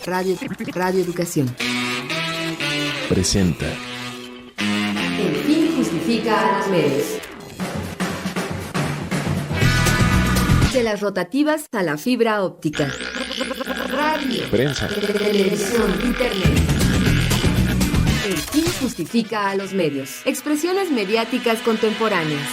Radio Educación presenta El fin justifica a los medios. De las rotativas a la fibra óptica. Radio, prensa, televisión, internet. El fin justifica a los medios. Expresiones mediáticas contemporáneas.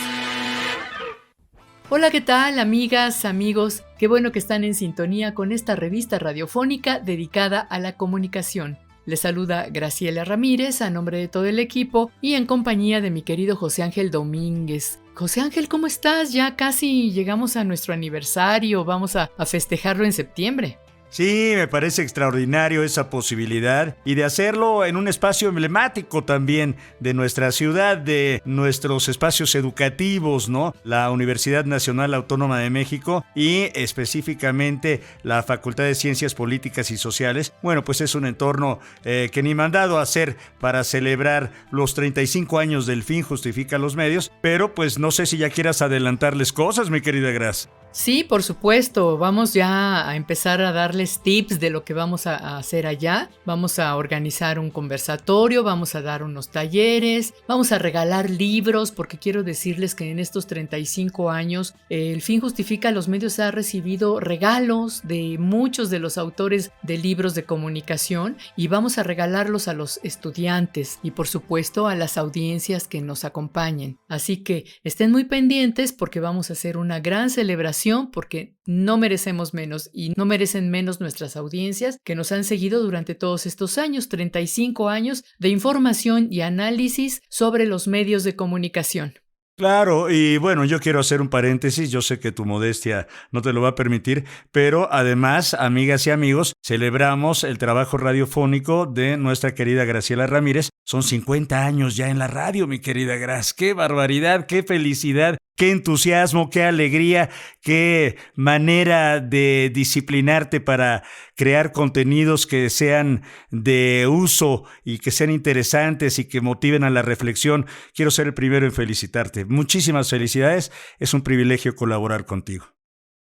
Hola, ¿qué tal, amigas, amigos? Qué bueno que están en sintonía con esta revista radiofónica dedicada a la comunicación. Les saluda Graciela Ramírez a nombre de todo el equipo y en compañía de mi querido José Ángel Domínguez. José Ángel, ¿cómo estás? Ya casi llegamos a nuestro aniversario, vamos a festejarlo en septiembre. Sí, me parece extraordinario esa posibilidad y de hacerlo en un espacio emblemático también de nuestra ciudad, de nuestros espacios educativos, ¿no? La Universidad Nacional Autónoma de México y específicamente la Facultad de Ciencias Políticas y Sociales. Bueno, pues es un entorno que ni mandado a hacer para celebrar los 35 años del fin justifica los medios, pero pues no sé si ya quieras adelantarles cosas, mi querida Gras. Sí, por supuesto, vamos ya a empezar a darles tips de lo que vamos a hacer allá. Vamos a organizar un conversatorio, vamos a dar unos talleres, vamos a regalar libros, porque quiero decirles que en estos 35 años el fin justifica los medios ha recibido regalos de muchos de los autores de libros de comunicación y vamos a regalarlos a los estudiantes y por supuesto a las audiencias que nos acompañen. Así que estén muy pendientes porque vamos a hacer una gran celebración porque no merecemos menos y no merecen menos nuestras audiencias que nos han seguido durante todos estos años, 35 años de información y análisis sobre los medios de comunicación. Claro, y bueno, yo quiero hacer un paréntesis, yo sé que tu modestia no te lo va a permitir, pero además, amigas y amigos, celebramos el trabajo radiofónico de nuestra querida Graciela Ramírez. Son 50 años ya en la radio, mi querida Gras. ¡Qué barbaridad, qué felicidad! Qué entusiasmo, qué alegría, qué manera de disciplinarte para crear contenidos que sean de uso y que sean interesantes y que motiven a la reflexión. Quiero ser el primero en felicitarte. Muchísimas felicidades. Es un privilegio colaborar contigo.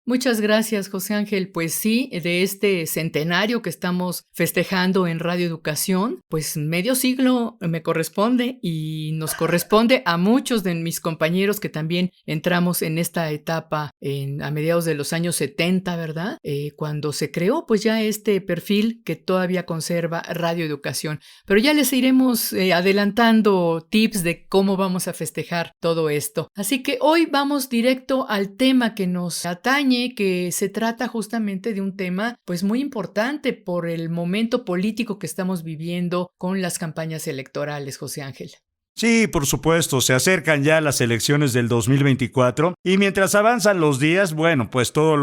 Muchas gracias, José Ángel. Pues sí, de este centenario que estamos festejando en Radio Educación, pues medio siglo me corresponde y nos corresponde a muchos de mis compañeros que también entramos en esta etapa a mediados de los años 70, ¿verdad? Cuando se creó pues ya este perfil que todavía conserva Radio Educación. Pero ya les iremos adelantando tips de cómo vamos a festejar todo esto. Así que hoy vamos directo al tema que nos atañe, que se trata justamente de un tema pues muy importante por el momento político que estamos viviendo con las campañas electorales, José Ángel. Sí, por supuesto, se acercan ya las elecciones del 2024 y mientras avanzan los días, bueno, pues todos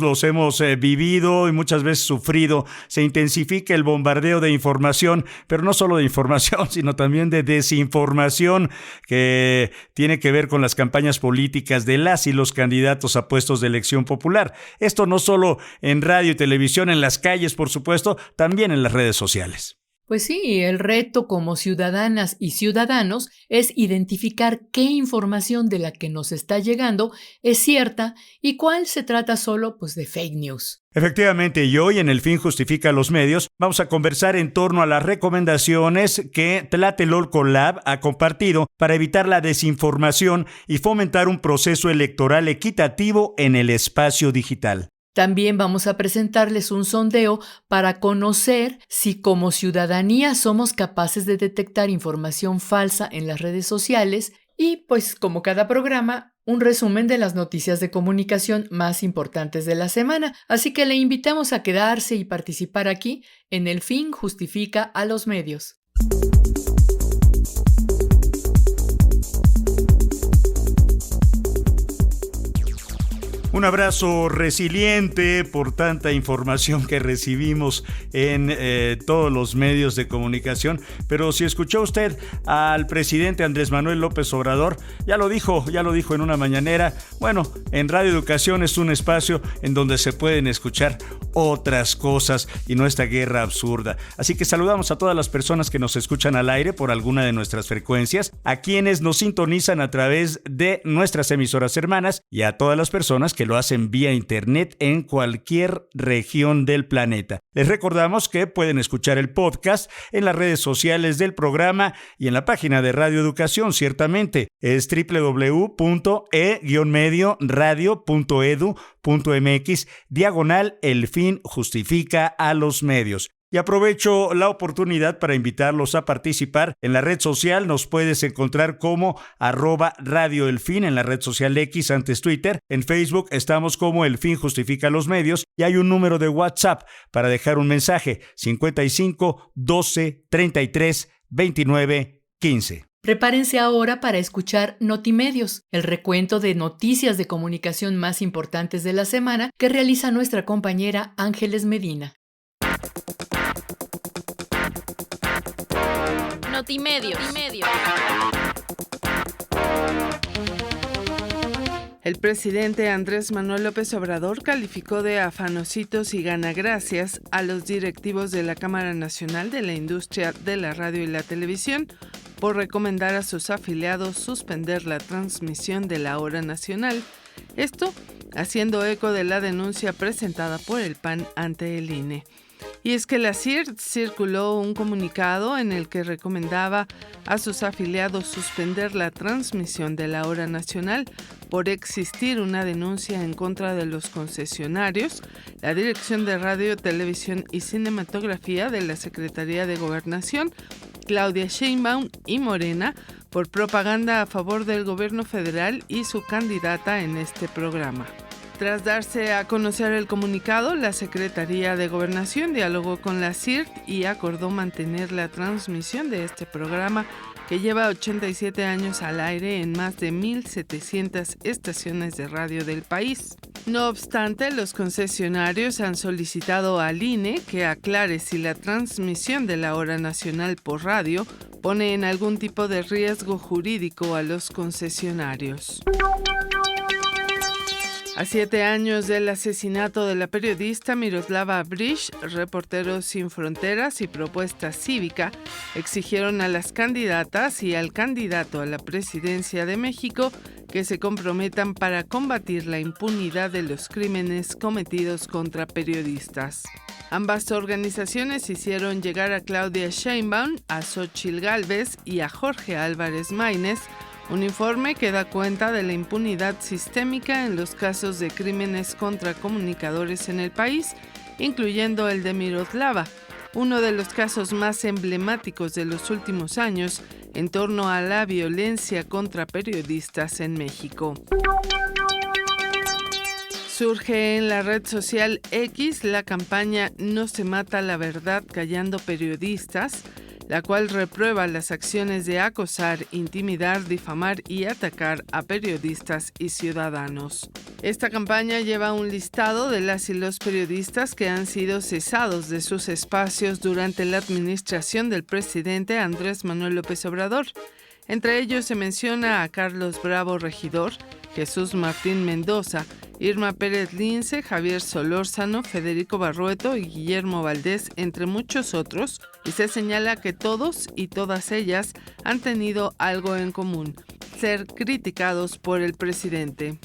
los hemos vivido y muchas veces sufrido. Se intensifica el bombardeo de información, pero no solo de información, sino también de desinformación que tiene que ver con las campañas políticas de las y los candidatos a puestos de elección popular. Esto no solo en radio y televisión, en las calles, por supuesto, también en las redes sociales. Pues sí, el reto como ciudadanas y ciudadanos es identificar qué información de la que nos está llegando es cierta y cuál se trata solo pues de fake news. Efectivamente, y hoy en El Fin Justifica los Medios vamos a conversar en torno a las recomendaciones que Tlatelolco Lab ha compartido para evitar la desinformación y fomentar un proceso electoral equitativo en el espacio digital. También vamos a presentarles un sondeo para conocer si como ciudadanía somos capaces de detectar información falsa en las redes sociales y, pues como cada programa, un resumen de las noticias de comunicación más importantes de la semana. Así que le invitamos a quedarse y participar aquí en El Fin Justifica a los Medios. Un abrazo resiliente por tanta información que recibimos en todos los medios de comunicación. Pero si escuchó usted al presidente Andrés Manuel López Obrador, ya lo dijo en una mañanera. Bueno, en Radio Educación es un espacio en donde se pueden escuchar otras cosas y no esta guerra absurda. Así que saludamos a todas las personas que nos escuchan al aire por alguna de nuestras frecuencias, a quienes nos sintonizan a través de nuestras emisoras hermanas y a todas las personas que lo hacen vía internet en cualquier región del planeta. Les recordamos que pueden escuchar el podcast en las redes sociales del programa y en la página de Radio Educación, ciertamente. Es www.e-medioradio.edu.mx/El fin justifica a los medios. Y aprovecho la oportunidad para invitarlos a participar en la red social. Nos puedes encontrar como @Radio El Fin en la red social X, antes Twitter. En Facebook estamos como El Fin Justifica los Medios y hay un número de WhatsApp para dejar un mensaje: 55 12 33 29 15. Prepárense ahora para escuchar Notimedios, el recuento de noticias de comunicación más importantes de la semana que realiza nuestra compañera Ángeles Medina. Notimedios. El presidente Andrés Manuel López Obrador calificó de afanositos y ganagracias a los directivos de la Cámara Nacional de la Industria de la Radio y la Televisión por recomendar a sus afiliados suspender la transmisión de la hora nacional. Esto haciendo eco de la denuncia presentada por el PAN ante el INE. Y es que la CIRT circuló un comunicado en el que recomendaba a sus afiliados suspender la transmisión de la hora nacional por existir una denuncia en contra de los concesionarios, la Dirección de Radio, Televisión y Cinematografía de la Secretaría de Gobernación, Claudia Sheinbaum y Morena, por propaganda a favor del gobierno federal y su candidata en este programa. Tras darse a conocer el comunicado, la Secretaría de Gobernación dialogó con la CIRT y acordó mantener la transmisión de este programa que lleva 87 años al aire en más de 1,700 estaciones de radio del país. No obstante, los concesionarios han solicitado al INE que aclare si la transmisión de la hora nacional por radio pone en algún tipo de riesgo jurídico a los concesionarios. A 7 años del asesinato de la periodista Miroslava Breach, Reporteros Sin Fronteras y Propuesta Cívica exigieron a las candidatas y al candidato a la presidencia de México que se comprometan para combatir la impunidad de los crímenes cometidos contra periodistas. Ambas organizaciones hicieron llegar a Claudia Sheinbaum, a Xóchitl Gálvez y a Jorge Álvarez Maínez un informe que da cuenta de la impunidad sistémica en los casos de crímenes contra comunicadores en el país, incluyendo el de Miroslava, uno de los casos más emblemáticos de los últimos años en torno a la violencia contra periodistas en México. Surge en la red social X la campaña No se mata la verdad callando periodistas, la cual reprueba las acciones de acosar, intimidar, difamar y atacar a periodistas y ciudadanos. Esta campaña lleva un listado de las y los periodistas que han sido cesados de sus espacios durante la administración del presidente Andrés Manuel López Obrador. Entre ellos se menciona a Carlos Bravo Regidor, Jesús Martín Mendoza, Irma Pérez Lince, Javier Solórzano, Federico Barrueto y Guillermo Valdés, entre muchos otros, y se señala que todos y todas ellas han tenido algo en común: ser criticados por el presidente.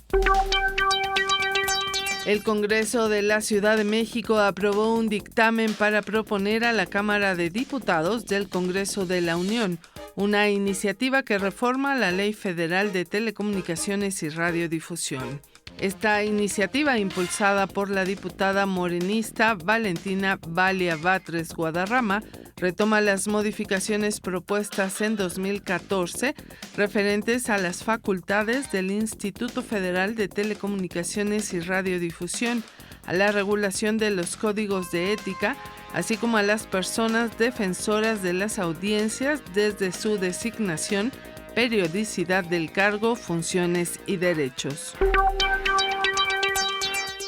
El Congreso de la Ciudad de México aprobó un dictamen para proponer a la Cámara de Diputados del Congreso de la Unión una iniciativa que reforma la Ley Federal de Telecomunicaciones y Radiodifusión. Esta iniciativa, impulsada por la diputada morenista Valentina Valia Batres Guadarrama, retoma las modificaciones propuestas en 2014 referentes a las facultades del Instituto Federal de Telecomunicaciones y Radiodifusión, a la regulación de los códigos de ética, así como a las personas defensoras de las audiencias desde su designación, periodicidad del cargo, funciones y derechos.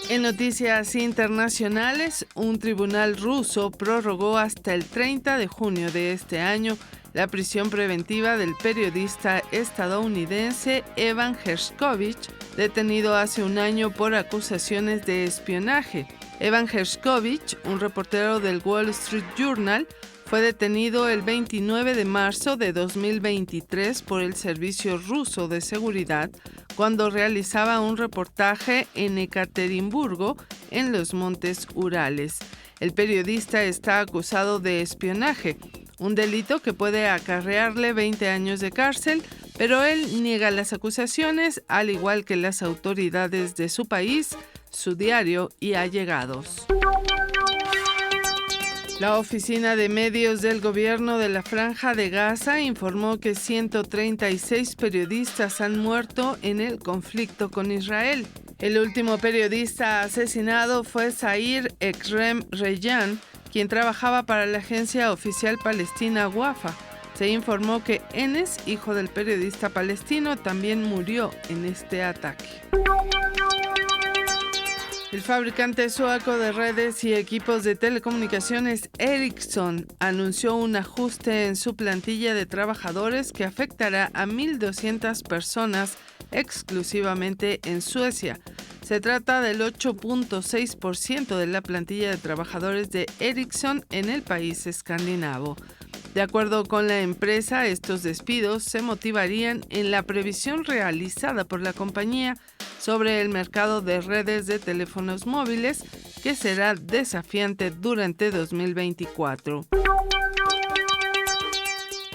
En noticias internacionales, un tribunal ruso prorrogó hasta el 30 de junio de este año la prisión preventiva del periodista estadounidense Evan Gershkovich, detenido hace un año por acusaciones de espionaje. Evan Gershkovich, un reportero del Wall Street Journal, fue detenido el 29 de marzo de 2023 por el Servicio Ruso de Seguridad cuando realizaba un reportaje en Ekaterimburgo, en los Montes Urales. El periodista está acusado de espionaje, un delito que puede acarrearle 20 años de cárcel, pero él niega las acusaciones, al igual que las autoridades de su país, su diario y allegados. La Oficina de Medios del Gobierno de la Franja de Gaza informó que 136 periodistas han muerto en el conflicto con Israel. El último periodista asesinado fue Zair Ekrem Reyyan, quien trabajaba para la agencia oficial palestina Wafa. Se informó que Enes, hijo del periodista palestino, también murió en este ataque. El fabricante sueco de redes y equipos de telecomunicaciones Ericsson anunció un ajuste en su plantilla de trabajadores que afectará a 1.200 personas exclusivamente en Suecia. Se trata del 8.6% de la plantilla de trabajadores de Ericsson en el país escandinavo. De acuerdo con la empresa, estos despidos se motivarían en la previsión realizada por la compañía sobre el mercado de redes de teléfonos móviles, que será desafiante durante 2024.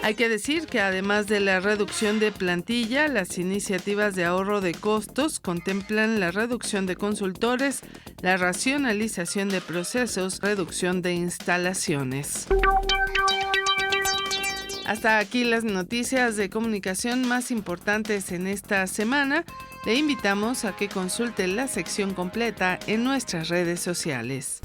Hay que decir que además de la reducción de plantilla, las iniciativas de ahorro de costos contemplan la reducción de consultores, la racionalización de procesos, reducción de instalaciones. Hasta aquí las noticias de comunicación más importantes en esta semana. Le invitamos a que consulte la sección completa en nuestras redes sociales.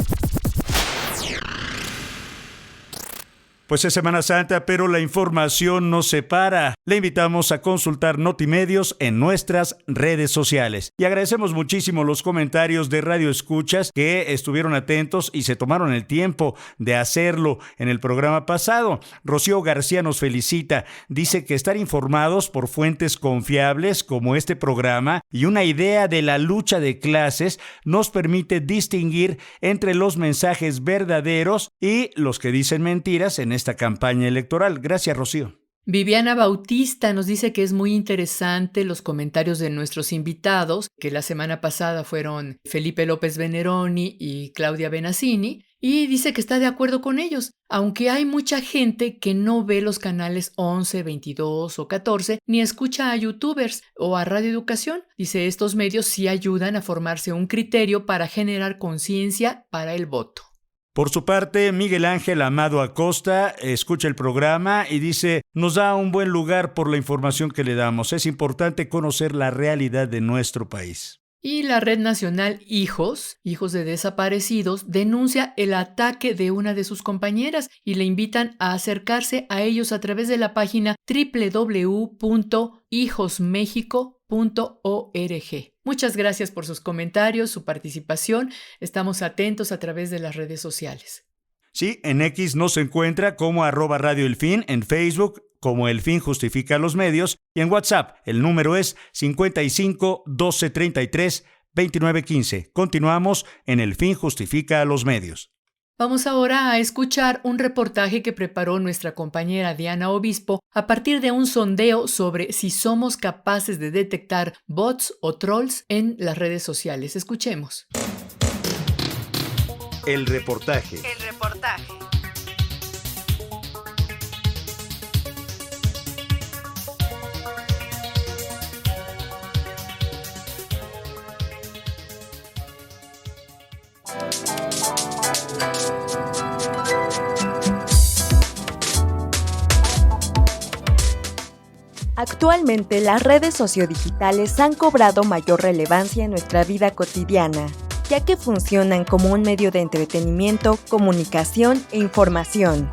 Pues es Semana Santa, pero la información no se para. Le invitamos a consultar Notimedios en nuestras redes sociales. Y agradecemos muchísimo los comentarios de Radio Escuchas que estuvieron atentos y se tomaron el tiempo de hacerlo en el programa pasado. Rocío García nos felicita. Dice que estar informados por fuentes confiables como este programa y una idea de la lucha de clases nos permite distinguir entre los mensajes verdaderos y los que dicen mentiras en esta campaña electoral. Gracias, Rocío. Viviana Bautista nos dice que es muy interesante los comentarios de nuestros invitados, que la semana pasada fueron Felipe López Veneroni y Claudia Benazzini, y dice que está de acuerdo con ellos, aunque hay mucha gente que no ve los canales 11, 22 o 14, ni escucha a youtubers o a Radio Educación. Dice, estos medios sí ayudan a formarse un criterio para generar conciencia para el voto. Por su parte, Miguel Ángel Amado Acosta escucha el programa y dice, nos da un buen lugar por la información que le damos. Es importante conocer la realidad de nuestro país. Y la Red Nacional Hijos de Desaparecidos, denuncia el ataque de una de sus compañeras y le invitan a acercarse a ellos a través de la página www.hijosmexico.org. Muchas gracias por sus comentarios, su participación. Estamos atentos a través de las redes sociales. Sí, en X nos encuentra como @Radio El Fin, en Facebook como El Fin Justifica los Medios y en WhatsApp el número es 55 12 33 29 15. Continuamos en El Fin Justifica los Medios. Vamos ahora a escuchar un reportaje que preparó nuestra compañera Diana Obispo a partir de un sondeo sobre si somos capaces de detectar bots o trolls en las redes sociales. Escuchemos. El reportaje. Actualmente, las redes sociodigitales han cobrado mayor relevancia en nuestra vida cotidiana, ya que funcionan como un medio de entretenimiento, comunicación e información.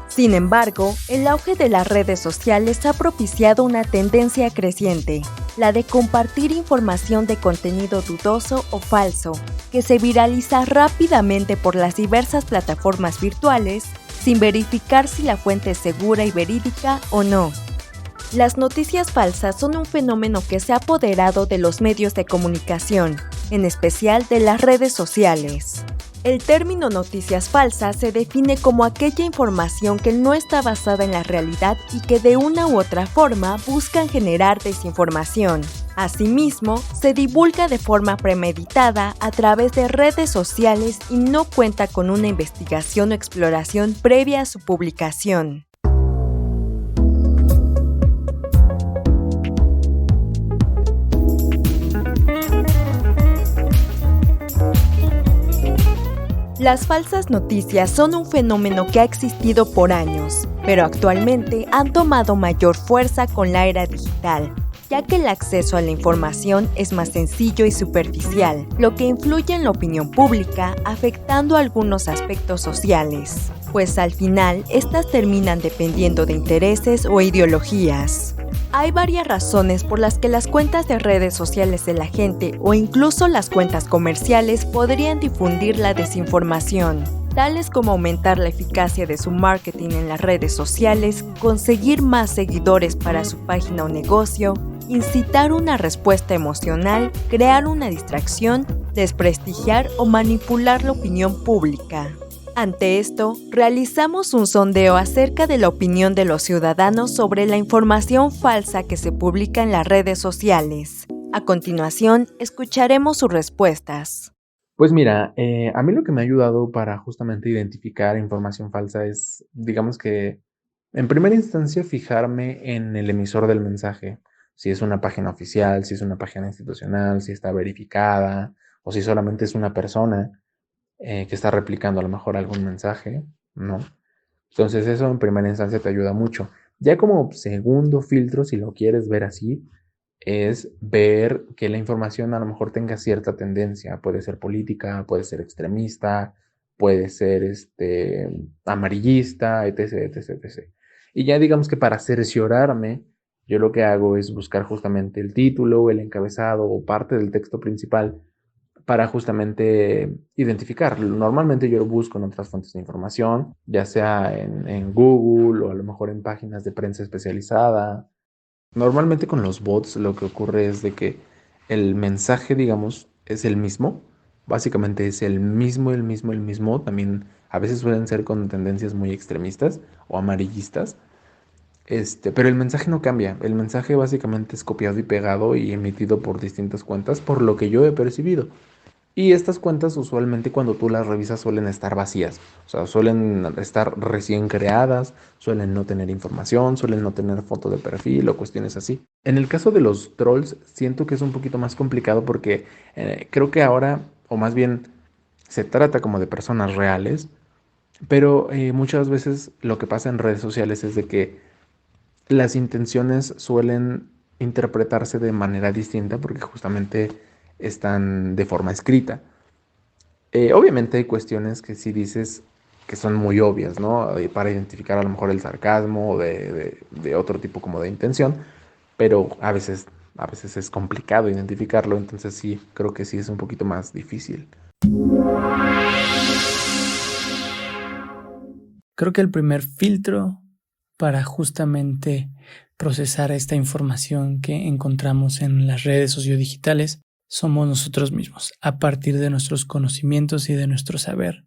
Sin embargo, el auge de las redes sociales ha propiciado una tendencia creciente, la de compartir información de contenido dudoso o falso, que se viraliza rápidamente por las diversas plataformas virtuales, sin verificar si la fuente es segura y verídica o no. Las noticias falsas son un fenómeno que se ha apoderado de los medios de comunicación, en especial de las redes sociales. El término noticias falsas se define como aquella información que no está basada en la realidad y que de una u otra forma buscan generar desinformación. Asimismo, se divulga de forma premeditada a través de redes sociales y no cuenta con una investigación o exploración previa a su publicación. Las falsas noticias son un fenómeno que ha existido por años, pero actualmente han tomado mayor fuerza con la era digital, ya que el acceso a la información es más sencillo y superficial, lo que influye en la opinión pública, afectando algunos aspectos sociales, pues al final estas terminan dependiendo de intereses o ideologías. Hay varias razones por las que las cuentas de redes sociales de la gente o incluso las cuentas comerciales podrían difundir la desinformación, tales como aumentar la eficacia de su marketing en las redes sociales, conseguir más seguidores para su página o negocio, incitar una respuesta emocional, crear una distracción, desprestigiar o manipular la opinión pública. Ante esto, realizamos un sondeo acerca de la opinión de los ciudadanos sobre la información falsa que se publica en las redes sociales. A continuación, escucharemos sus respuestas. Pues mira, a mí lo que me ha ayudado para justamente identificar información falsa es, digamos que, en primera instancia, fijarme en el emisor del mensaje. Si es una página oficial, si es una página institucional, si está verificada, o si solamente es una persona que está replicando a lo mejor algún mensaje, ¿no? Entonces eso en primera instancia te ayuda mucho. Ya como segundo filtro, si lo quieres ver así, es ver que la información a lo mejor tenga cierta tendencia. Puede ser política, puede ser extremista, puede ser amarillista, etc, etc, etc. Y ya digamos que para cerciorarme, yo lo que hago es buscar justamente el título, el encabezado o parte del texto principal para justamente identificar. Normalmente yo lo busco en otras fuentes de información, ya sea en Google o a lo mejor en páginas de prensa especializada. Normalmente con los bots lo que ocurre es de que el mensaje, digamos, es el mismo. Básicamente es el mismo. También a veces suelen ser con tendencias muy extremistas o amarillistas. Pero el mensaje no cambia. El mensaje básicamente es copiado y pegado y emitido por distintas cuentas, por lo que yo he percibido. Y estas cuentas usualmente cuando tú las revisas suelen estar vacías, o sea, suelen estar recién creadas, suelen no tener información, suelen no tener foto de perfil o cuestiones así. En el caso de los trolls siento que es un poquito más complicado porque creo que ahora, o más bien se trata como de personas reales, pero muchas veces lo que pasa en redes sociales es de que las intenciones suelen interpretarse de manera distinta porque justamente están de forma escrita. Obviamente hay cuestiones que sí dices que son muy obvias, ¿no? Para identificar a lo mejor el sarcasmo o de otro tipo como de intención, pero a veces es complicado identificarlo, entonces sí, creo que sí es un poquito más difícil. Creo que el primer filtro para justamente procesar esta información que encontramos en las redes sociodigitales somos nosotros mismos, a partir de nuestros conocimientos y de nuestro saber,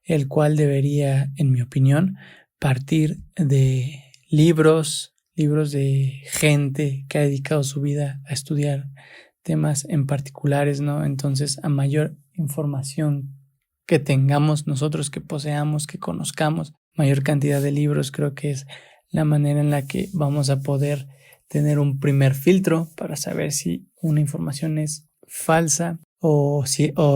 el cual debería, en mi opinión, partir de libros de gente que ha dedicado su vida a estudiar temas en particulares, ¿no? Entonces, a mayor información que tengamos nosotros, que poseamos, que conozcamos, mayor cantidad de libros, creo que es la manera en la que vamos a poder tener un primer filtro para saber si una información es falsa o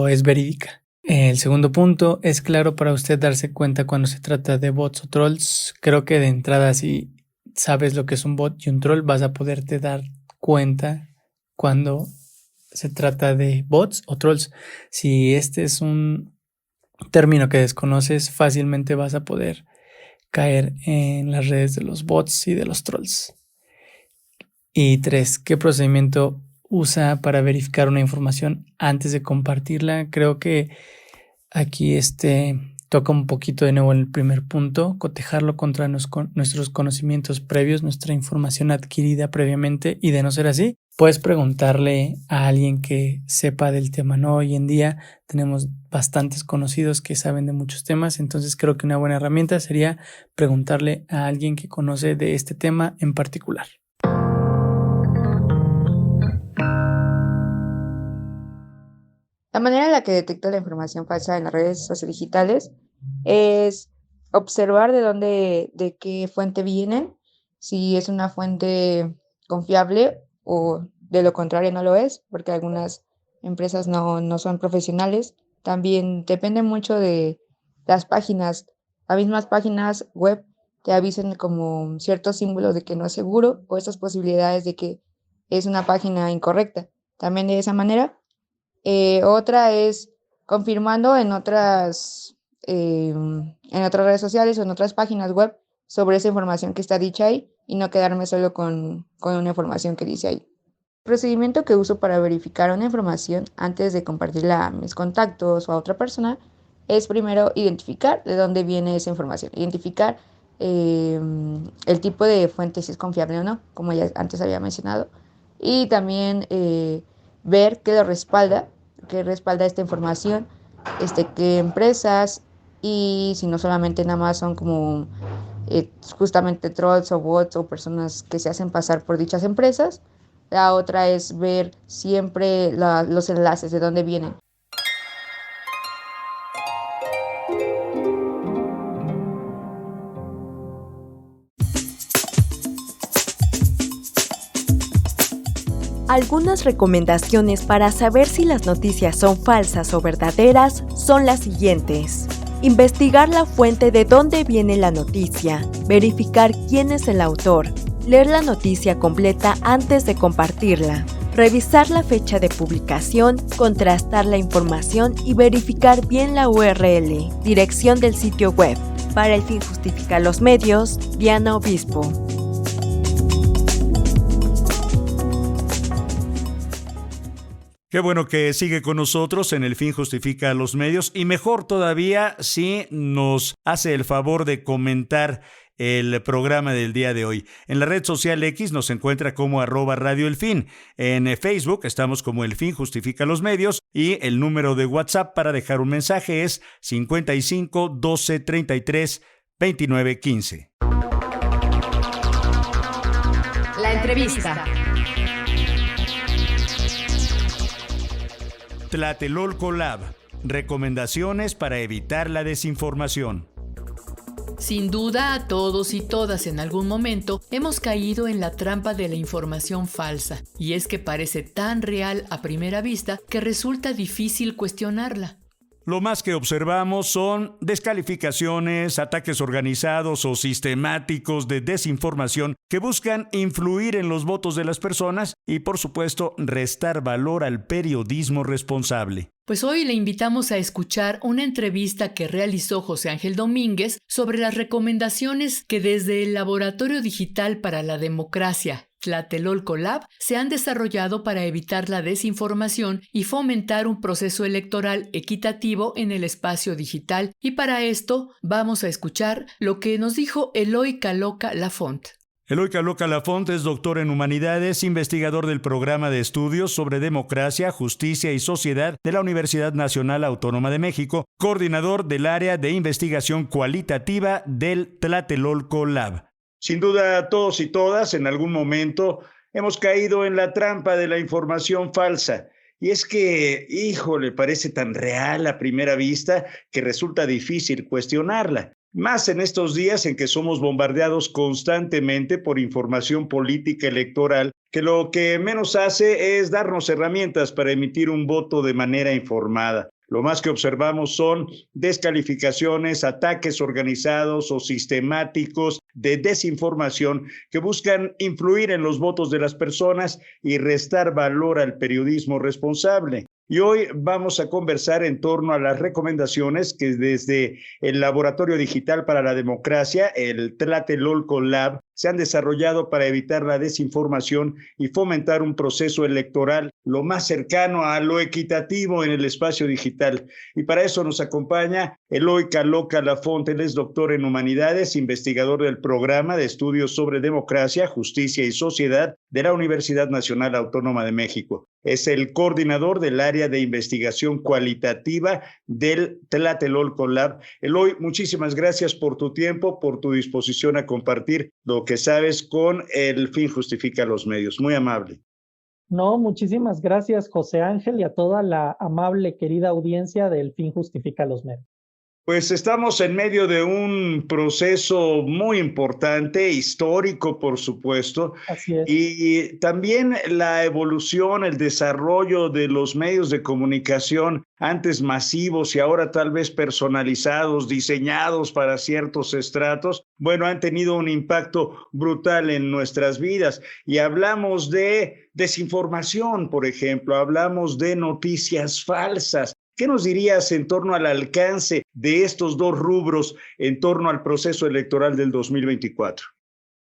es verídica. El segundo punto, es claro para usted darse cuenta cuando se trata de bots o trolls. Creo que de entrada, si sabes lo que es un bot y un troll, vas a poderte dar cuenta cuando se trata de bots o trolls. Si este es un término que desconoces, fácilmente vas a poder caer en las redes de los bots y de los trolls. Y 3, ¿qué procedimiento usa para verificar una información antes de compartirla? Creo que aquí toca un poquito de nuevo en el primer punto, cotejarlo contra nuestros conocimientos previos, nuestra información adquirida previamente, y de no ser así, puedes preguntarle a alguien que sepa del tema, ¿no? Hoy en día tenemos bastantes conocidos que saben de muchos temas, entonces creo que una buena herramienta sería preguntarle a alguien que conoce de este tema en particular. La manera en la que detecto la información falsa en las redes sociodigitales es observar de qué fuente vienen, si es una fuente confiable o de lo contrario no lo es, porque algunas empresas no son profesionales. También depende mucho de las páginas. Las mismas páginas web te avisen como ciertos símbolos de que no es seguro o estas posibilidades de que es una página incorrecta. También de esa manera. Otra es confirmando en otras redes sociales o en otras páginas web sobre esa información que está dicha ahí y no quedarme solo con una información que dice ahí. El procedimiento que uso para verificar una información antes de compartirla a mis contactos o a otra persona es primero identificar de dónde viene esa información, identificar el tipo de fuente, si es confiable o no, como ya antes había mencionado, y también ver qué respalda esta información, qué empresas, y si no solamente nada más son como justamente trolls o bots o personas que se hacen pasar por dichas empresas. La otra es ver siempre los enlaces de dónde vienen. Algunas recomendaciones para saber si las noticias son falsas o verdaderas son las siguientes. Investigar la fuente de dónde viene la noticia, verificar quién es el autor, leer la noticia completa antes de compartirla, revisar la fecha de publicación, contrastar la información y verificar bien la URL, dirección del sitio web. Para El Fin Justifica los Medios, Diana Obispo. Qué bueno que sigue con nosotros en El Fin Justifica los Medios, y mejor todavía si nos hace el favor de comentar el programa del día de hoy. En la red social X nos encuentra como @Radio El Fin. En Facebook estamos como El Fin Justifica los Medios, y el número de WhatsApp para dejar un mensaje es 55 12 33 29 15. La entrevista. Tlatelolco Lab. Recomendaciones para evitar la desinformación. Sin duda, a todos y todas en algún momento hemos caído en la trampa de la información falsa, y es que parece tan real a primera vista que resulta difícil cuestionarla. Lo más que observamos son descalificaciones, ataques organizados o sistemáticos de desinformación que buscan influir en los votos de las personas y, por supuesto, restar valor al periodismo responsable. Pues hoy le invitamos a escuchar una entrevista que realizó José Ángel Domínguez sobre las recomendaciones que desde el Laboratorio Digital para la Democracia, Tlatelolco Lab, se han desarrollado para evitar la desinformación y fomentar un proceso electoral equitativo en el espacio digital. Y para esto vamos a escuchar lo que nos dijo Eloy Caloca Lafont. Eloy Caloca Lafont es doctor en Humanidades, investigador del Programa de Estudios sobre Democracia, Justicia y Sociedad de la Universidad Nacional Autónoma de México, coordinador del área de investigación cualitativa del Tlatelolco Lab. Sin duda, todos y todas en algún momento hemos caído en la trampa de la información falsa. Y es que, híjole, parece tan real a primera vista que resulta difícil cuestionarla. Más en estos días en que somos bombardeados constantemente por información política electoral, que lo que menos hace es darnos herramientas para emitir un voto de manera informada. Lo más que observamos son descalificaciones, ataques organizados o sistemáticos de desinformación que buscan influir en los votos de las personas y restar valor al periodismo responsable. Y hoy vamos a conversar en torno a las recomendaciones que desde el Laboratorio Digital para la Democracia, el Tlatelolco Lab, se han desarrollado para evitar la desinformación y fomentar un proceso electoral lo más cercano a lo equitativo en el espacio digital. Y para eso nos acompaña Eloy Caloca Lafont. Él es doctor en Humanidades, investigador del Programa de Estudios sobre Democracia, Justicia y Sociedad de la Universidad Nacional Autónoma de México. Es el coordinador del área de investigación cualitativa del Tlatelolco Lab. Eloy, muchísimas gracias por tu tiempo, por tu disposición a compartir lo que sabes con El Fin Justifica los Medios. Muy amable. No, muchísimas gracias, José Ángel, y a toda la amable, querida audiencia del Fin Justifica los Medios. Pues estamos en medio de un proceso muy importante, histórico, por supuesto, Así es. y también la evolución, el desarrollo de los medios de comunicación, antes masivos y ahora tal vez personalizados, diseñados para ciertos estratos, bueno, han tenido un impacto brutal en nuestras vidas. Y hablamos de desinformación, por ejemplo, hablamos de noticias falsas. ¿Qué nos dirías en torno al alcance de estos dos rubros en torno al proceso electoral del 2024?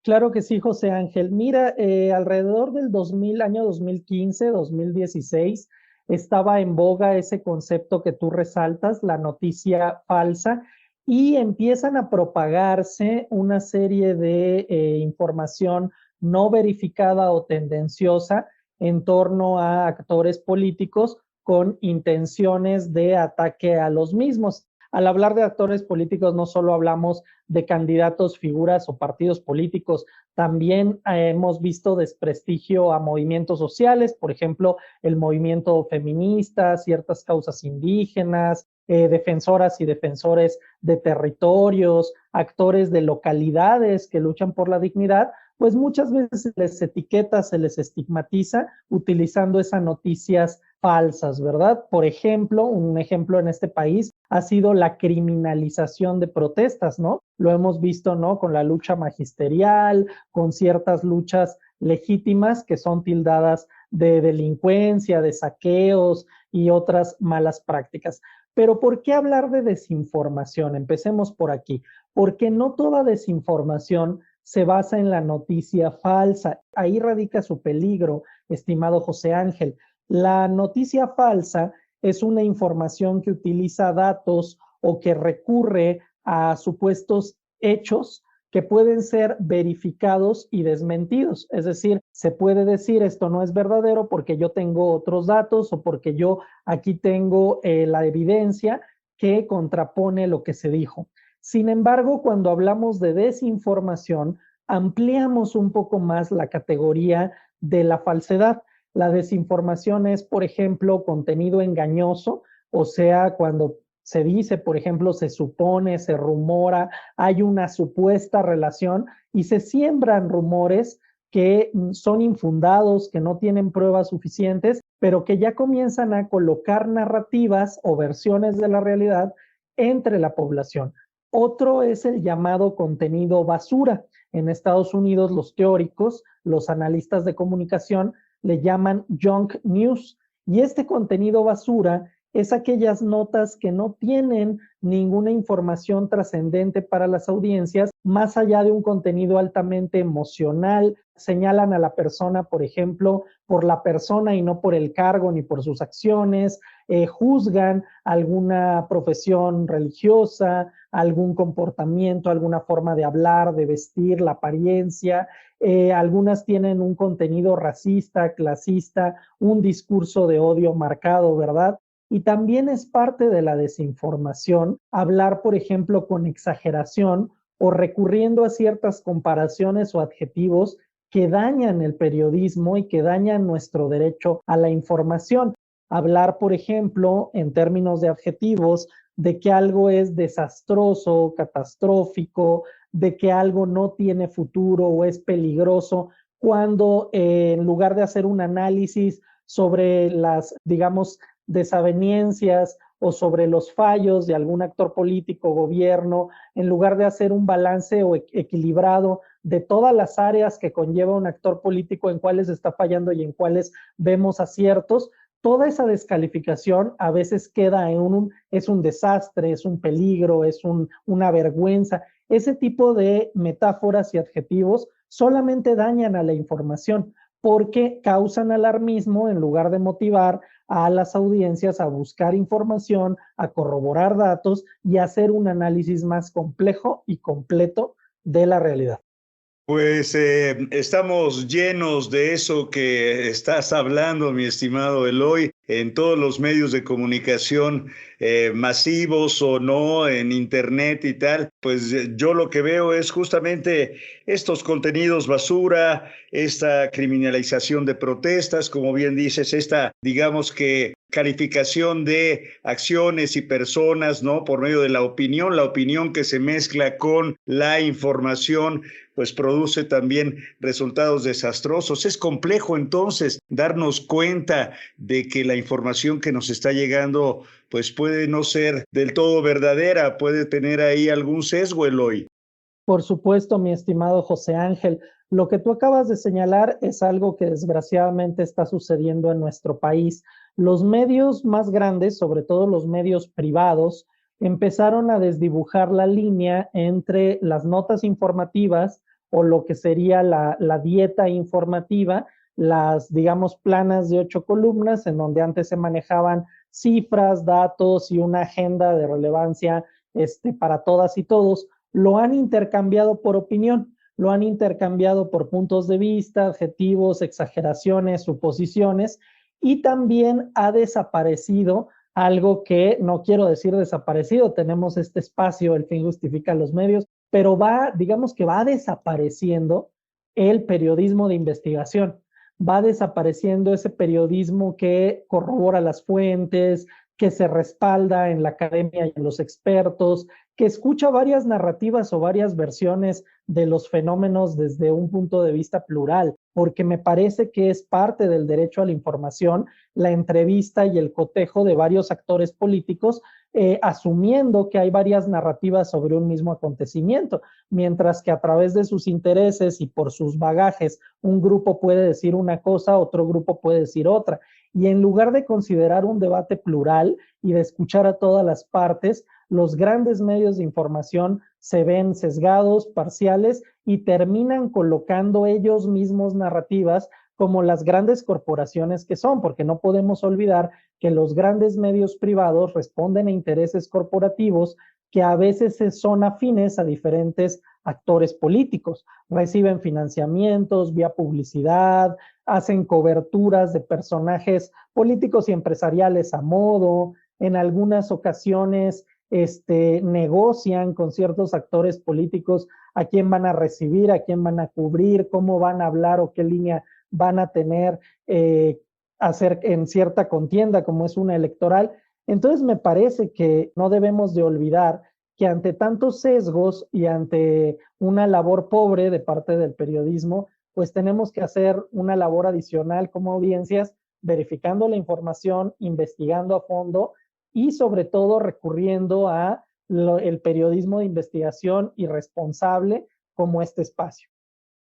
Claro que sí, José Ángel. Mira, alrededor del año 2015, 2016, estaba en boga ese concepto que tú resaltas, la noticia falsa, y empiezan a propagarse una serie de información no verificada o tendenciosa en torno a actores políticos con intenciones de ataque a los mismos. Al hablar de actores políticos no solo hablamos de candidatos, figuras o partidos políticos, también hemos visto desprestigio a movimientos sociales, por ejemplo, el movimiento feminista, ciertas causas indígenas, defensoras y defensores de territorios, actores de localidades que luchan por la dignidad, pues muchas veces se les etiqueta, se les estigmatiza utilizando esas noticias falsas, ¿verdad? Por ejemplo, un ejemplo en este país ha sido la criminalización de protestas, ¿no? Lo hemos visto, ¿no? Con la lucha magisterial, con ciertas luchas legítimas que son tildadas de delincuencia, de saqueos y otras malas prácticas. Pero ¿por qué hablar de desinformación? Empecemos por aquí. Porque no toda desinformación se basa en la noticia falsa. Ahí radica su peligro, estimado José Ángel. La noticia falsa es una información que utiliza datos o que recurre a supuestos hechos que pueden ser verificados y desmentidos. Es decir, se puede decir esto no es verdadero porque yo tengo otros datos o porque yo aquí tengo la evidencia que contrapone lo que se dijo. Sin embargo, cuando hablamos de desinformación, ampliamos un poco más la categoría de la falsedad. La desinformación es, por ejemplo, contenido engañoso, o sea, cuando se dice, por ejemplo, se supone, se rumora, hay una supuesta relación y se siembran rumores que son infundados, que no tienen pruebas suficientes, pero que ya comienzan a colocar narrativas o versiones de la realidad entre la población. Otro es el llamado contenido basura. En Estados Unidos, los teóricos, los analistas de comunicación, le llaman junk news. Y este contenido basura es aquellas notas que no tienen ninguna información trascendente para las audiencias, más allá de un contenido altamente emocional. Señalan a la persona, por ejemplo, por la persona y no por el cargo ni por sus acciones, juzgan alguna profesión religiosa, algún comportamiento, alguna forma de hablar, de vestir, la apariencia. Algunas tienen un contenido racista, clasista, un discurso de odio marcado, ¿verdad? Y también es parte de la desinformación hablar, por ejemplo, con exageración o recurriendo a ciertas comparaciones o adjetivos que dañan el periodismo y que dañan nuestro derecho a la información. Hablar, por ejemplo, en términos de adjetivos, de que algo es desastroso, catastrófico, de que algo no tiene futuro o es peligroso, cuando en lugar de hacer un análisis sobre las, digamos, desavenencias o sobre los fallos de algún actor político, gobierno, en lugar de hacer un balance o equilibrado de todas las áreas que conlleva un actor político, en cuáles está fallando y en cuáles vemos aciertos, toda esa descalificación a veces queda en es un desastre, es un peligro, es una vergüenza. Ese tipo de metáforas y adjetivos solamente dañan a la información porque causan alarmismo en lugar de motivar a las audiencias a buscar información, a corroborar datos y a hacer un análisis más complejo y completo de la realidad. Pues estamos llenos de eso que estás hablando, mi estimado Eloy, en todos los medios de comunicación masivos o no, en internet y tal. Pues yo lo que veo es justamente estos contenidos basura, esta criminalización de protestas, como bien dices, esta, digamos que calificación de acciones y personas, ¿no? Por medio de la opinión que se mezcla con la información, pues produce también resultados desastrosos. Es complejo entonces darnos cuenta de que la información que nos está llegando pues puede no ser del todo verdadera, puede tener ahí algún sesgo, Eloy. Por supuesto, mi estimado José Ángel, lo que tú acabas de señalar es algo que desgraciadamente está sucediendo en nuestro país. Los medios más grandes, sobre todo los medios privados, empezaron a desdibujar la línea entre las notas informativas o lo que sería la dieta informativa, las, digamos, planas de 8 columnas, en donde antes se manejaban cifras, datos y una agenda de relevancia para todas y todos, lo han intercambiado por opinión, lo han intercambiado por puntos de vista, adjetivos, exageraciones, suposiciones, y también ha desaparecido algo que no quiero decir desaparecido, tenemos este espacio, el fin justifica los medios, pero digamos que va desapareciendo el periodismo de investigación, va desapareciendo ese periodismo que corrobora las fuentes, que se respalda en la academia y en los expertos, que escucha varias narrativas o varias versiones de los fenómenos desde un punto de vista plural, porque me parece que es parte del derecho a la información, la entrevista y el cotejo de varios actores políticos, asumiendo que hay varias narrativas sobre un mismo acontecimiento, mientras que a través de sus intereses y por sus bagajes, un grupo puede decir una cosa, otro grupo puede decir otra. Y en lugar de considerar un debate plural y de escuchar a todas las partes, los grandes medios de información se ven sesgados, parciales y terminan colocando ellos mismos narrativas como las grandes corporaciones que son, porque no podemos olvidar que los grandes medios privados responden a intereses corporativos que a veces son afines a diferentes actores políticos, reciben financiamientos vía publicidad, hacen coberturas de personajes políticos y empresariales a modo, en algunas ocasiones negocian con ciertos actores políticos a quién van a recibir, a quién van a cubrir, cómo van a hablar o qué línea van a tener hacer en cierta contienda como es una electoral. Entonces me parece que no debemos de olvidar que ante tantos sesgos y ante una labor pobre de parte del periodismo, pues tenemos que hacer una labor adicional como audiencias, verificando la información, investigando a fondo y sobre todo recurriendo a el periodismo de investigación y responsable como este espacio.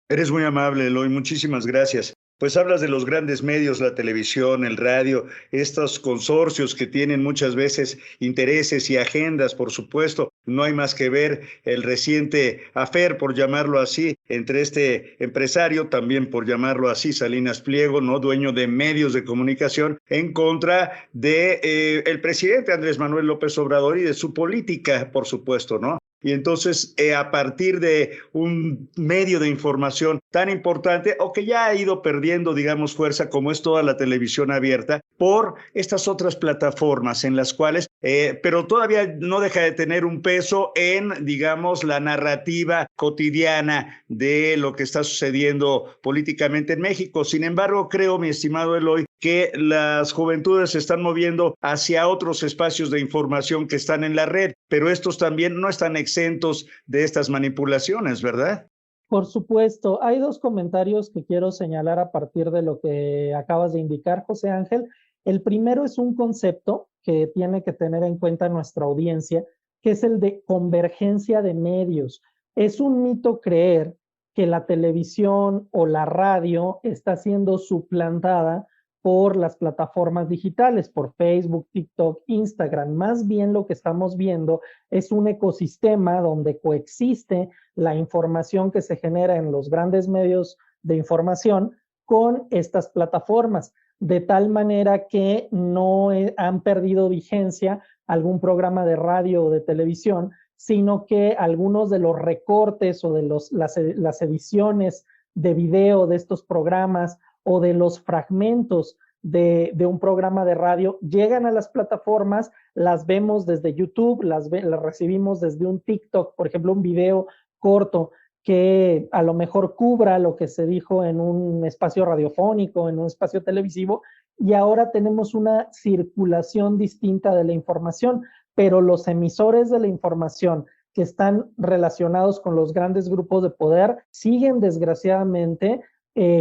Eres muy amable, Eloy, muchísimas gracias. Pues hablas de los grandes medios, la televisión, el radio, estos consorcios que tienen muchas veces intereses y agendas, por supuesto. No hay más que ver el reciente affair, por llamarlo así, entre este empresario, también por llamarlo así, Salinas Pliego, ¿no? Dueño de medios de comunicación, en contra de el presidente Andrés Manuel López Obrador y de su política, por supuesto, ¿no? Y entonces, a partir de un medio de información tan importante o que ya ha ido perdiendo, digamos, fuerza, como es toda la televisión abierta, por estas otras plataformas en las cuales, pero todavía no deja de tener un peso en, digamos, la narrativa cotidiana de lo que está sucediendo políticamente en México. Sin embargo, creo, mi estimado Eloy, que las juventudes se están moviendo hacia otros espacios de información que están en la red, pero estos también no están exentos de estas manipulaciones, ¿verdad? Por supuesto, hay dos comentarios que quiero señalar a partir de lo que acabas de indicar, José Ángel. El primero es un concepto que tiene que tener en cuenta nuestra audiencia, que es el de convergencia de medios. Es un mito creer que la televisión o la radio está siendo suplantada por las plataformas digitales, por Facebook, TikTok, Instagram. Más bien lo que estamos viendo es un ecosistema donde coexiste la información que se genera en los grandes medios de información con estas plataformas, de tal manera que no han perdido vigencia algún programa de radio o de televisión, sino que algunos de los recortes o de las ediciones de video de estos programas o de los fragmentos de un programa de radio llegan a las plataformas, las vemos desde YouTube, las recibimos desde un TikTok, por ejemplo, un video corto que a lo mejor cubra lo que se dijo en un espacio radiofónico, en un espacio televisivo, y ahora tenemos una circulación distinta de la información, pero los emisores de la información que están relacionados con los grandes grupos de poder siguen desgraciadamente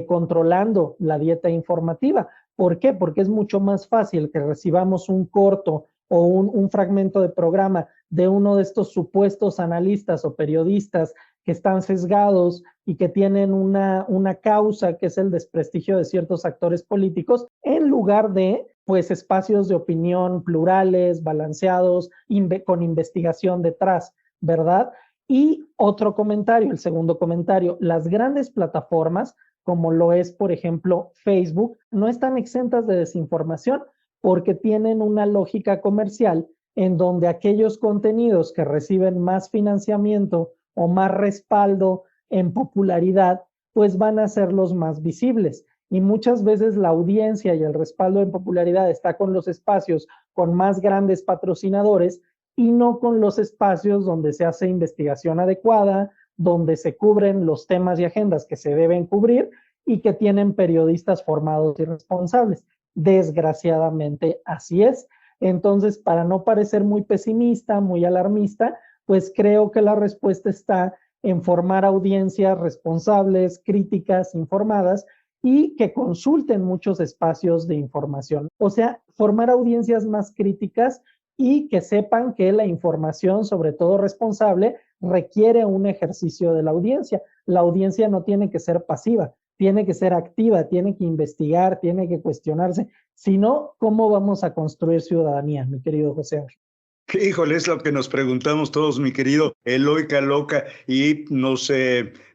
controlando la dieta informativa. ¿Por qué? Porque es mucho más fácil que recibamos un corto o un fragmento de programa de uno de estos supuestos analistas o periodistas que están sesgados y que tienen una causa que es el desprestigio de ciertos actores políticos, en lugar de pues espacios de opinión plurales, balanceados, con investigación detrás, ¿verdad? Y otro comentario, el segundo comentario, las grandes plataformas, como lo es, por ejemplo, Facebook, no están exentas de desinformación porque tienen una lógica comercial en donde aquellos contenidos que reciben más financiamiento o más respaldo en popularidad, pues van a ser los más visibles. Y muchas veces la audiencia y el respaldo en popularidad está con los espacios con más grandes patrocinadores y no con los espacios donde se hace investigación adecuada, donde se cubren los temas y agendas que se deben cubrir y que tienen periodistas formados y responsables. Desgraciadamente, así es. Entonces, para no parecer muy pesimista, muy alarmista, pues creo que la respuesta está en formar audiencias responsables, críticas, informadas y que consulten muchos espacios de información. O sea, formar audiencias más críticas y que sepan que la información, sobre todo responsable, requiere un ejercicio de la audiencia. La audiencia no tiene que ser pasiva, tiene que ser activa, tiene que investigar, tiene que cuestionarse. Si no, ¿cómo vamos a construir ciudadanía, mi querido José Ángel? Híjole, es lo que nos preguntamos todos, mi querido Eloy Caloca, y nos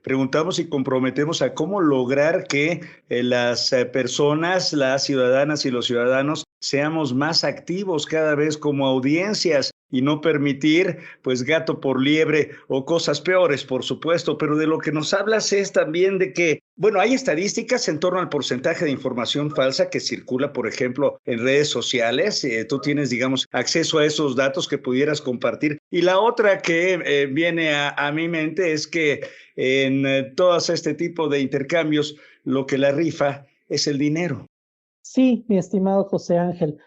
preguntamos y comprometemos a cómo lograr que las personas, las ciudadanas y los ciudadanos seamos más activos cada vez como audiencias y no permitir, pues, gato por liebre o cosas peores, por supuesto. Pero de lo que nos hablas es también de que, bueno, hay estadísticas en torno al porcentaje de información falsa que circula, por ejemplo, en redes sociales. Tú tienes, digamos, acceso a esos datos que pudieras compartir. Y la otra que viene a mi mente es que en todos este tipo de intercambios, lo que la rifa es el dinero. Sí, mi estimado José Ángel.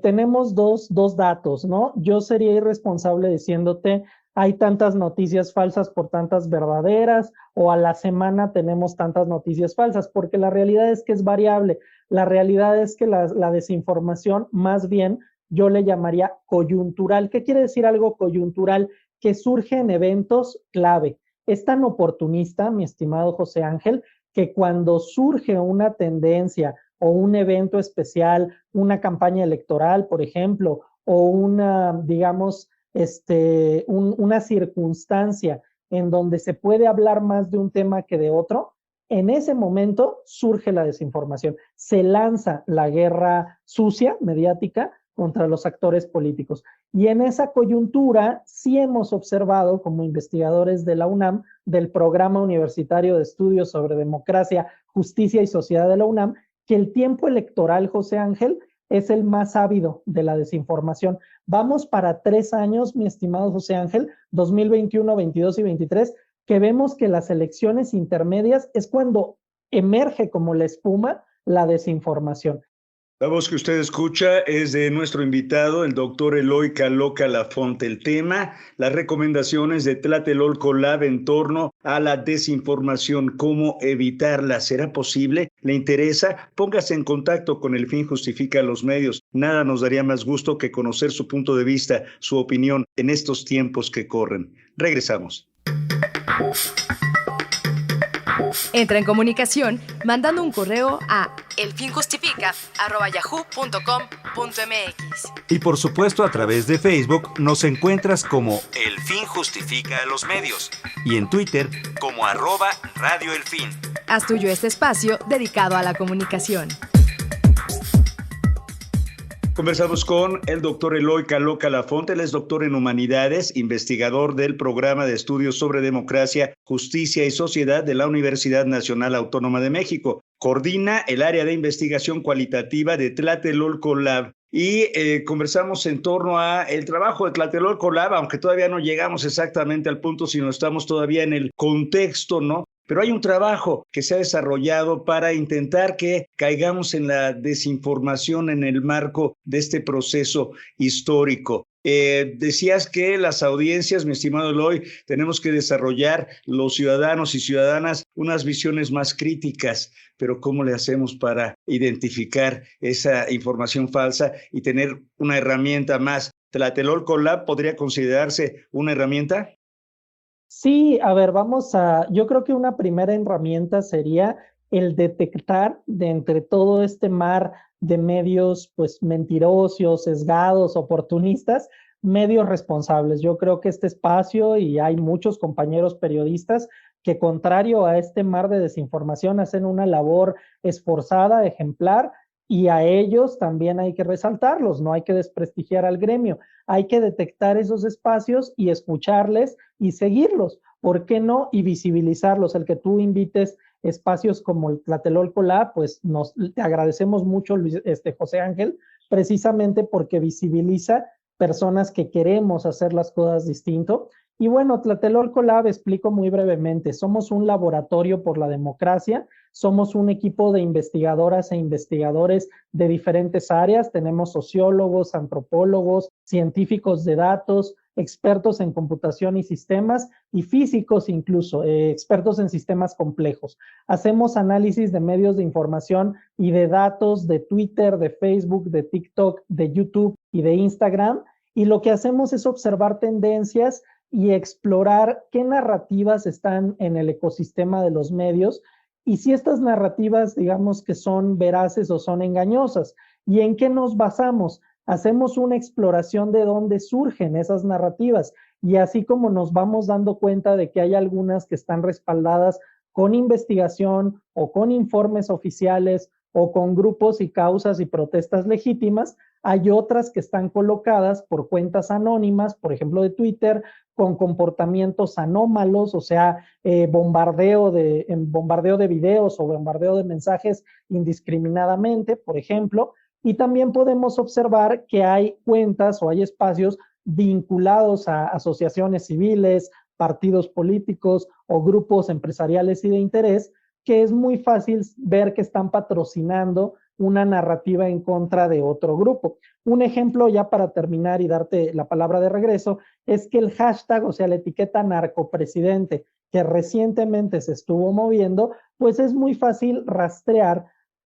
Tenemos dos datos, ¿no? Yo sería irresponsable diciéndote hay tantas noticias falsas por tantas verdaderas o a la semana tenemos tantas noticias falsas, porque la realidad es que es variable. La realidad es que la desinformación, más bien, yo le llamaría coyuntural. ¿Qué quiere decir algo coyuntural? Que surge en eventos clave. Es tan oportunista, mi estimado José Ángel, que cuando surge una tendencia o un evento especial, una campaña electoral, por ejemplo, o una, digamos, una circunstancia en donde se puede hablar más de un tema que de otro, en ese momento surge la desinformación. Se lanza la guerra sucia, mediática, contra los actores políticos. Y en esa coyuntura sí hemos observado, como investigadores de la UNAM, del Programa Universitario de Estudios sobre Democracia, Justicia y Sociedad de la UNAM, que el tiempo electoral, José Ángel, es el más ávido de la desinformación. Vamos para 3 años, mi estimado José Ángel, 2021, 22 y 23, que vemos que las elecciones intermedias es cuando emerge como la espuma la desinformación. La voz que usted escucha es de nuestro invitado, el doctor Eloy Caloca Lafonte. El tema, las recomendaciones de Tlatelolco Lab en torno a la desinformación, cómo evitarla. ¿Será posible? ¿Le interesa? Póngase en contacto con El Fin Justifica los Medios. Nada nos daría más gusto que conocer su punto de vista, su opinión en estos tiempos que corren. Regresamos. Entra en comunicación mandando un correo a elfinjustifica@yahoo.com.mx. Y por supuesto a través de Facebook nos encuentras como El Fin Justifica a los Medios y en Twitter como @Radio El Fin. Haz tuyo este espacio dedicado a la comunicación. Conversamos con el doctor Eloy Caló Calafonte. Él es doctor en Humanidades, investigador del Programa de Estudios sobre Democracia, Justicia y Sociedad de la Universidad Nacional Autónoma de México. Coordina el área de investigación cualitativa de Tlatelolco Lab. Y conversamos en torno a el trabajo de Tlatelolco Lab, aunque todavía no llegamos exactamente al punto, sino estamos todavía en el contexto, ¿no? Pero hay un trabajo que se ha desarrollado para intentar que caigamos en la desinformación en el marco de este proceso histórico. Decías que las audiencias, mi estimado Eloy, tenemos que desarrollar los ciudadanos y ciudadanas unas visiones más críticas, pero ¿cómo le hacemos para identificar esa información falsa y tener una herramienta más? ¿Tlatelolco Lab podría considerarse una herramienta? Sí, a ver, yo creo que una primera herramienta sería el detectar de entre todo este mar de medios, pues mentirosos, sesgados, oportunistas, medios responsables. Yo creo que este espacio, y hay muchos compañeros periodistas que, contrario a este mar de desinformación, hacen una labor esforzada, ejemplar, y a ellos también hay que resaltarlos, no hay que desprestigiar al gremio, hay que detectar esos espacios y escucharles y seguirlos, ¿por qué no? Y visibilizarlos. El que tú invites espacios como el Tlatelolco Lab, pues te agradecemos mucho, José Ángel, precisamente porque visibiliza personas que queremos hacer las cosas distinto. Y bueno, Tlatelolco Lab, explico muy brevemente, somos un laboratorio por la democracia, somos un equipo de investigadoras e investigadores de diferentes áreas, tenemos sociólogos, antropólogos, científicos de datos, expertos en computación y sistemas, y físicos incluso, expertos en sistemas complejos. Hacemos análisis de medios de información y de datos de Twitter, de Facebook, de TikTok, de YouTube y de Instagram, y lo que hacemos es observar tendencias y explorar qué narrativas están en el ecosistema de los medios y si estas narrativas, digamos, que son veraces o son engañosas. ¿Y en qué nos basamos? Hacemos una exploración de dónde surgen esas narrativas y así como nos vamos dando cuenta de que hay algunas que están respaldadas con investigación o con informes oficiales o con grupos y causas y protestas legítimas, hay otras que están colocadas por cuentas anónimas, por ejemplo de Twitter, con comportamientos anómalos, o sea, bombardeo de videos o bombardeo de mensajes indiscriminadamente, por ejemplo, y también podemos observar que hay cuentas o hay espacios vinculados a asociaciones civiles, partidos políticos o grupos empresariales y de interés, que es muy fácil ver que están patrocinando una narrativa en contra de otro grupo. Un ejemplo, ya para terminar y darte la palabra de regreso, es que el hashtag, o sea, la etiqueta narcopresidente, que recientemente se estuvo moviendo, pues es muy fácil rastrear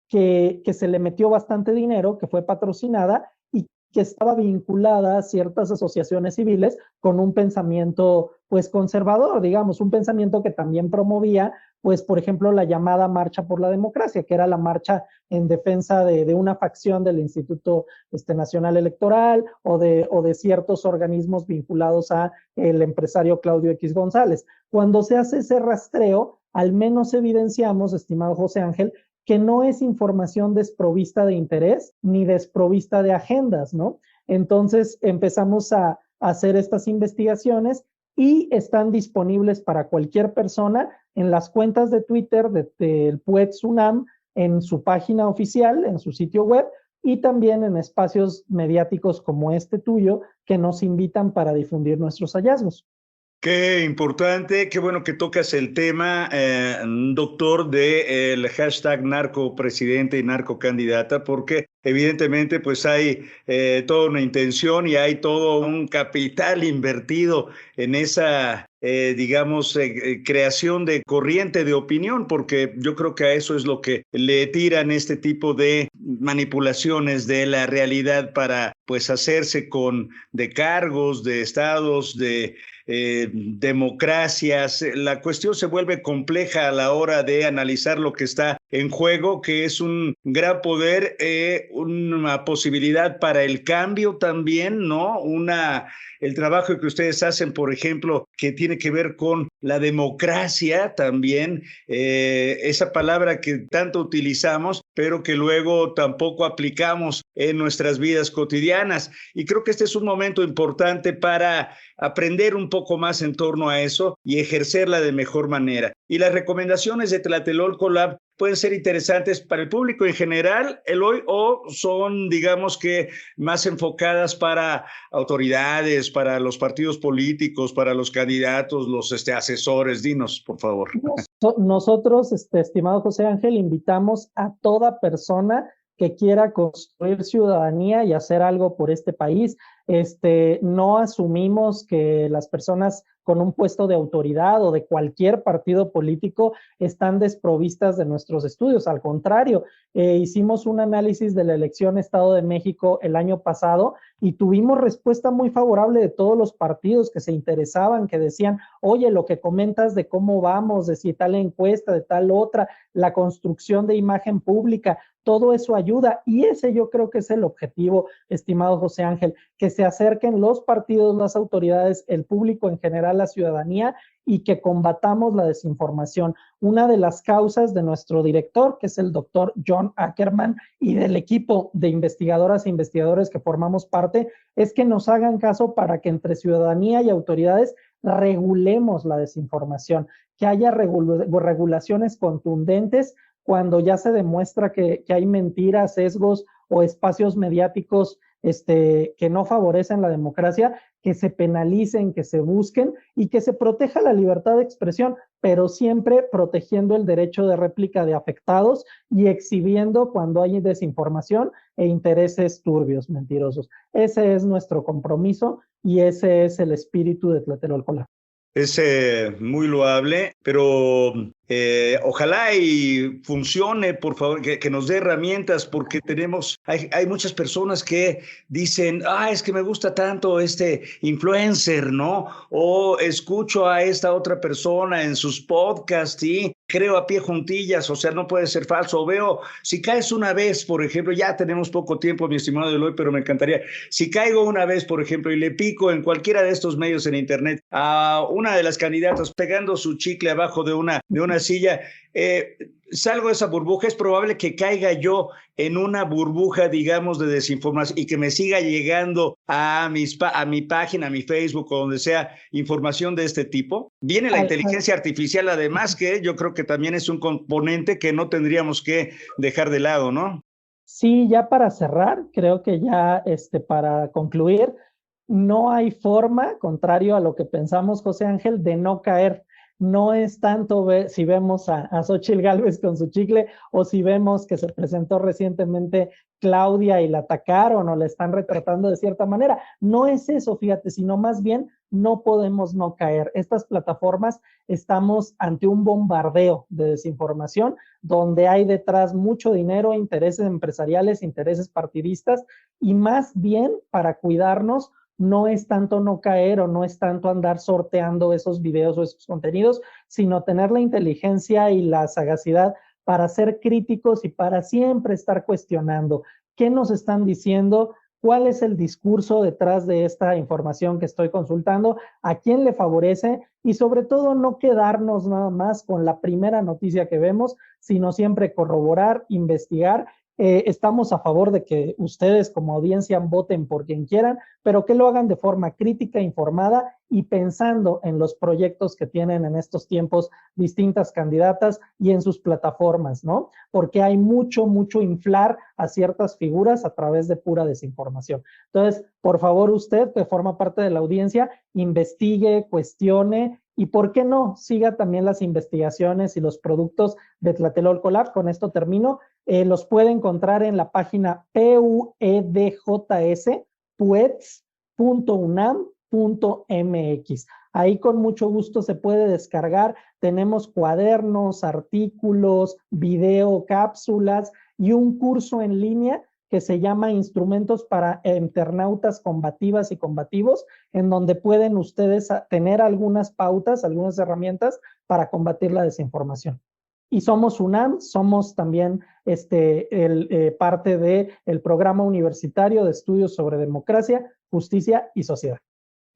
que se le metió bastante dinero, que fue patrocinada y que estaba vinculada a ciertas asociaciones civiles con un pensamiento pues conservador, digamos, un pensamiento que también promovía pues por ejemplo la llamada Marcha por la Democracia, que era la marcha en defensa de una facción del Instituto Nacional Electoral o de ciertos organismos vinculados a el empresario Claudio X González. Cuando se hace ese rastreo, al menos evidenciamos, estimado José Ángel, que no es información desprovista de interés ni desprovista de agendas, ¿no? Entonces empezamos a hacer estas investigaciones y están disponibles para cualquier persona en las cuentas de Twitter del PUEX UNAM, en su página oficial, en su sitio web y también en espacios mediáticos como este tuyo que nos invitan para difundir nuestros hallazgos. Qué importante, qué bueno que tocas el tema, doctor, del hashtag narcopresidente y narcocandidata, porque evidentemente pues hay toda una intención y hay todo un capital invertido en esa, creación de corriente de opinión, porque yo creo que a eso es lo que le tiran este tipo de manipulaciones de la realidad para pues hacerse de cargos, de estados, de democracias. La cuestión se vuelve compleja a la hora de analizar lo que está en juego, que es un gran poder, una posibilidad para el cambio también, ¿no? El trabajo que ustedes hacen, por ejemplo, que tiene que ver con la democracia también, esa palabra que tanto utilizamos, pero que luego tampoco aplicamos en nuestras vidas cotidianas. Y creo que este es un momento importante para aprender un poco más en torno a eso y ejercerla de mejor manera. Y las recomendaciones de Tlatelolco Lab pueden ser interesantes para el público en general, Eloy, o son, digamos que, más enfocadas para autoridades, para los partidos políticos, para los candidatos, los asesores. Dinos, por favor. Nosotros, estimado José Ángel, invitamos a toda persona que quiera construir ciudadanía y hacer algo por este país. No asumimos que las personas con un puesto de autoridad o de cualquier partido político están desprovistas de nuestros estudios. Al contrario, hicimos un análisis de la elección Estado de México el año pasado y tuvimos respuesta muy favorable de todos los partidos que se interesaban, que decían, oye, lo que comentas de cómo vamos, de si tal encuesta, de tal otra, la construcción de imagen pública, todo eso ayuda. Y ese yo creo que es el objetivo, estimado José Ángel, que se acerquen los partidos, las autoridades, el público en general, la ciudadanía, y que combatamos la desinformación. Una de las causas de nuestro director, que es el doctor John Ackerman, y del equipo de investigadoras e investigadores que formamos parte, es que nos hagan caso para que entre ciudadanía y autoridades regulemos la desinformación, que haya regulaciones contundentes cuando ya se demuestra que hay mentiras, sesgos o espacios mediáticos que no favorecen la democracia, que se penalicen, que se busquen y que se proteja la libertad de expresión, pero siempre protegiendo el derecho de réplica de afectados y exhibiendo cuando hay desinformación e intereses turbios, mentirosos. Ese es nuestro compromiso y ese es el espíritu de Tlatelolco Lab. Es muy loable, pero ojalá y funcione, por favor, que nos dé herramientas, porque hay muchas personas que dicen, es que me gusta tanto este influencer, ¿no? O escucho a esta otra persona en sus podcasts y creo a pie juntillas, o sea, no puede ser falso. O veo, si caes una vez, por ejemplo, ya tenemos poco tiempo, mi estimado Eloy, pero me encantaría, si caigo una vez, por ejemplo, y le pico en cualquiera de estos medios en internet a una de las candidatas pegando su chicle abajo de una silla, salgo de esa burbuja, es probable que caiga yo en una burbuja, digamos, de desinformación y que me siga llegando a mi página, a mi Facebook o donde sea, información de este tipo. Viene la inteligencia artificial, además, que yo creo que también es un componente que no tendríamos que dejar de lado, ¿no? Sí, ya para cerrar, creo que ya para concluir, no hay forma, contrario a lo que pensamos, José Ángel, de no caer. No es tanto si vemos a Xóchitl Gálvez con su chicle o si vemos que se presentó recientemente Claudia y la atacaron o la están retratando de cierta manera. No es eso, fíjate, sino más bien no podemos no caer. Estas plataformas estamos ante un bombardeo de desinformación donde hay detrás mucho dinero, intereses empresariales, intereses partidistas y más bien para cuidarnos no es tanto no caer o no es tanto andar sorteando esos videos o esos contenidos, sino tener la inteligencia y la sagacidad para ser críticos y para siempre estar cuestionando qué nos están diciendo, cuál es el discurso detrás de esta información que estoy consultando, a quién le favorece y sobre todo no quedarnos nada más con la primera noticia que vemos, sino siempre corroborar, investigar. Estamos a favor de que ustedes como audiencia voten por quien quieran, pero que lo hagan de forma crítica, informada y pensando en los proyectos que tienen en estos tiempos distintas candidatas y en sus plataformas, ¿no? Porque hay mucho inflar a ciertas figuras a través de pura desinformación. Entonces, por favor, usted que forma parte de la audiencia, investigue, cuestione y, ¿por qué no? Siga también las investigaciones y los productos de Tlatelolco Lab. Con esto termino. Los puede encontrar en la página puedjs.unam.mx. Ahí con mucho gusto se puede descargar. Tenemos cuadernos, artículos, video, cápsulas y un curso en línea que se llama Instrumentos para Internautas Combativas y Combativos, en donde pueden ustedes tener algunas pautas, algunas herramientas para combatir la desinformación. Y somos UNAM, somos también parte del Programa Universitario de Estudios sobre Democracia, Justicia y Sociedad.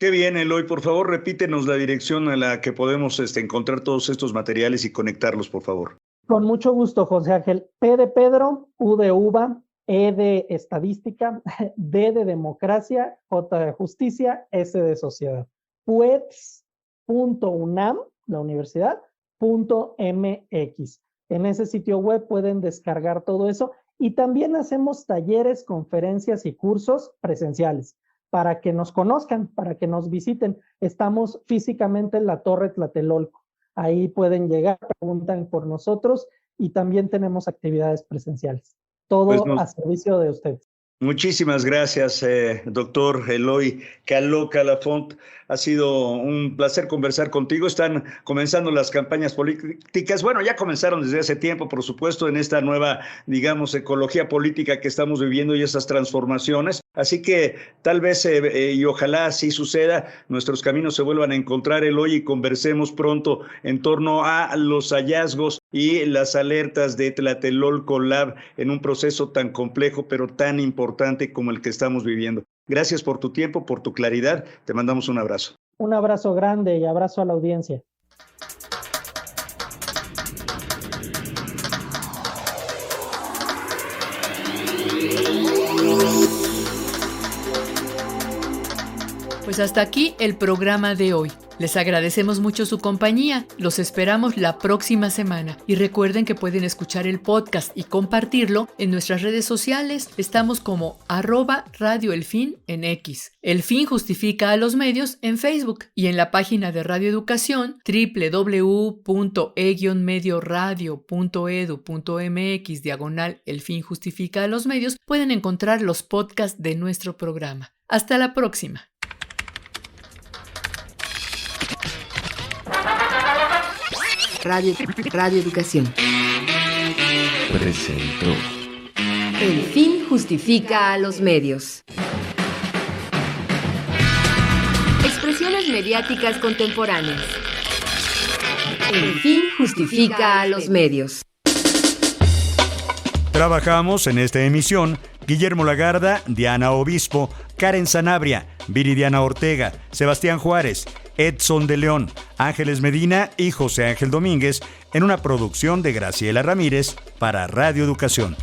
Qué bien, Eloy. Por favor, repítenos la dirección a la que podemos encontrar todos estos materiales y conectarlos, por favor. Con mucho gusto, José Ángel. P de Pedro, U de uva, E de estadística, D de democracia, J de justicia, S de sociedad. puets.unam, la universidad, .mx. En ese sitio web pueden descargar todo eso y también hacemos talleres, conferencias y cursos presenciales para que nos conozcan, para que nos visiten. Estamos físicamente en la Torre Tlatelolco. Ahí pueden llegar, preguntan por nosotros y también tenemos actividades presenciales. Todo a servicio de ustedes. Muchísimas gracias, doctor Eloy Caló-Calafont. Ha sido un placer conversar contigo. Están comenzando las campañas políticas. Bueno, ya comenzaron desde hace tiempo, por supuesto, en esta nueva, digamos, ecología política que estamos viviendo y esas transformaciones. Así que tal vez, y ojalá así suceda, nuestros caminos se vuelvan a encontrar, Eloy, y conversemos pronto en torno a los hallazgos y las alertas de Tlatelolco Lab en un proceso tan complejo, pero tan importante como el que estamos viviendo. Gracias por tu tiempo, por tu claridad. Te mandamos un abrazo. Un abrazo grande y abrazo a la audiencia. Pues hasta aquí el programa de hoy. Les agradecemos mucho su compañía. Los esperamos la próxima semana. Y recuerden que pueden escuchar el podcast y compartirlo en nuestras redes sociales. Estamos como @Radio El Fin en X. El Fin Justifica a los Medios en Facebook. Y en la página de Radio Educación, www.e-medioradio.edu.mx/El Fin Justifica a los Medios, pueden encontrar los podcasts de nuestro programa. Hasta la próxima. Radio Educación presentó El Fin Justifica a los Medios. Expresiones mediáticas contemporáneas. El Fin Justifica a los Medios. Trabajamos en esta emisión Guillermo Lagarda, Diana Obispo, Karen Sanabria, Viridiana Ortega, Sebastián Juárez, Edson de León, Ángeles Medina y José Ángel Domínguez en una producción de Graciela Ramírez para Radio Educación.